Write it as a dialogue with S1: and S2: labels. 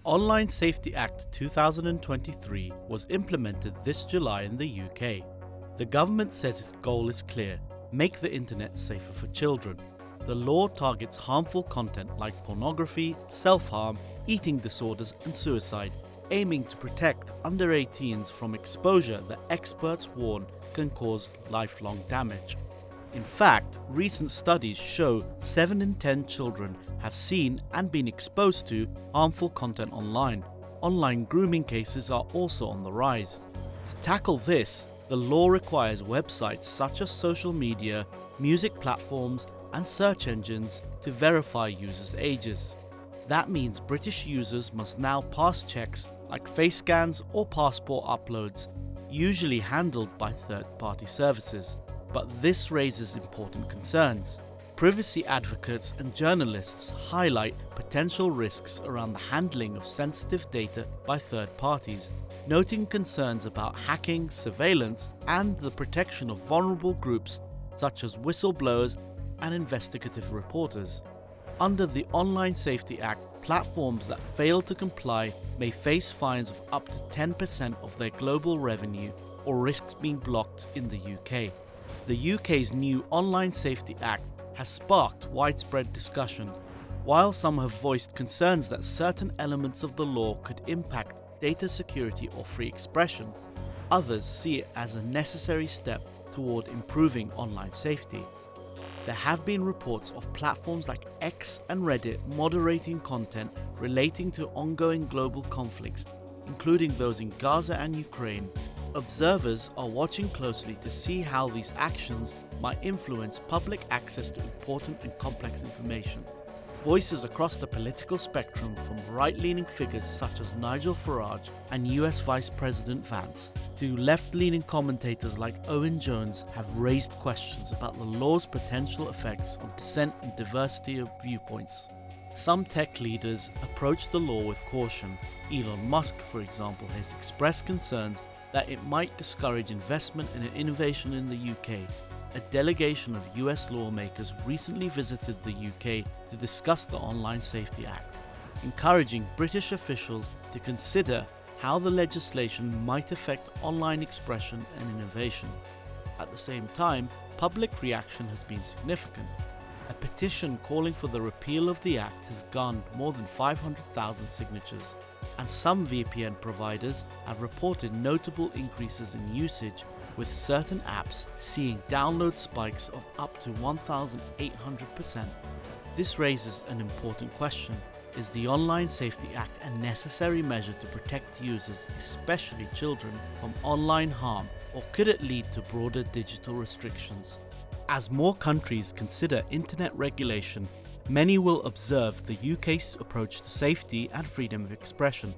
S1: Online Safety Act 2023 was implemented this July in the UK. The government says its goal is clear: make the internet safer for children. The law targets harmful content like pornography, self-harm, eating disorders and suicide, aiming to protect under 18s from exposure that experts warn can cause lifelong damage. In fact, recent studies show 7 in 10 children have seen and been exposed to harmful content online. Online grooming cases are also on the rise. To tackle this, the law requires websites such as social media, music platforms, and search engines to verify users' ages. That means British users must now pass checks like face scans or passport uploads, usually handled by third-party services. But this raises important concerns. Privacy advocates and journalists highlight potential risks around the handling of sensitive data by third parties, noting concerns about hacking, surveillance, and the protection of vulnerable groups such as whistleblowers and investigative reporters. Under the Online Safety Act, platforms that fail to comply may face fines of up to 10% of their global revenue or risks being blocked in the UK. The UK's new Online Safety Act has sparked widespread discussion. While some have voiced concerns that certain elements of the law could impact data security or free expression, others see it as a necessary step toward improving online safety. There have been reports of platforms like X and Reddit moderating content relating to ongoing global conflicts, including those in Gaza and Ukraine. Observers are watching closely to see how these actions might influence public access to important and complex information. Voices across the political spectrum, from right-leaning figures such as Nigel Farage and US Vice President Vance to left-leaning commentators like Owen Jones, have raised questions about the law's potential effects on dissent and diversity of viewpoints. Some tech leaders approach the law with caution. Elon Musk, for example, has expressed concerns that it might discourage investment and innovation in the UK. A delegation of US lawmakers recently visited the UK to discuss the Online Safety Act, encouraging British officials to consider how the legislation might affect online expression and innovation. At the same time, public reaction has been significant. A petition calling for the repeal of the Act has garnered more than 500,000 signatures, and some VPN providers have reported notable increases in usage, with certain apps seeing download spikes of up to 1,800%. This raises an important question: is the Online Safety Act a necessary measure to protect users, especially children, from online harm, or could it lead to broader digital restrictions? As more countries consider internet regulation, many will observe the UK's approach to safety and freedom of expression.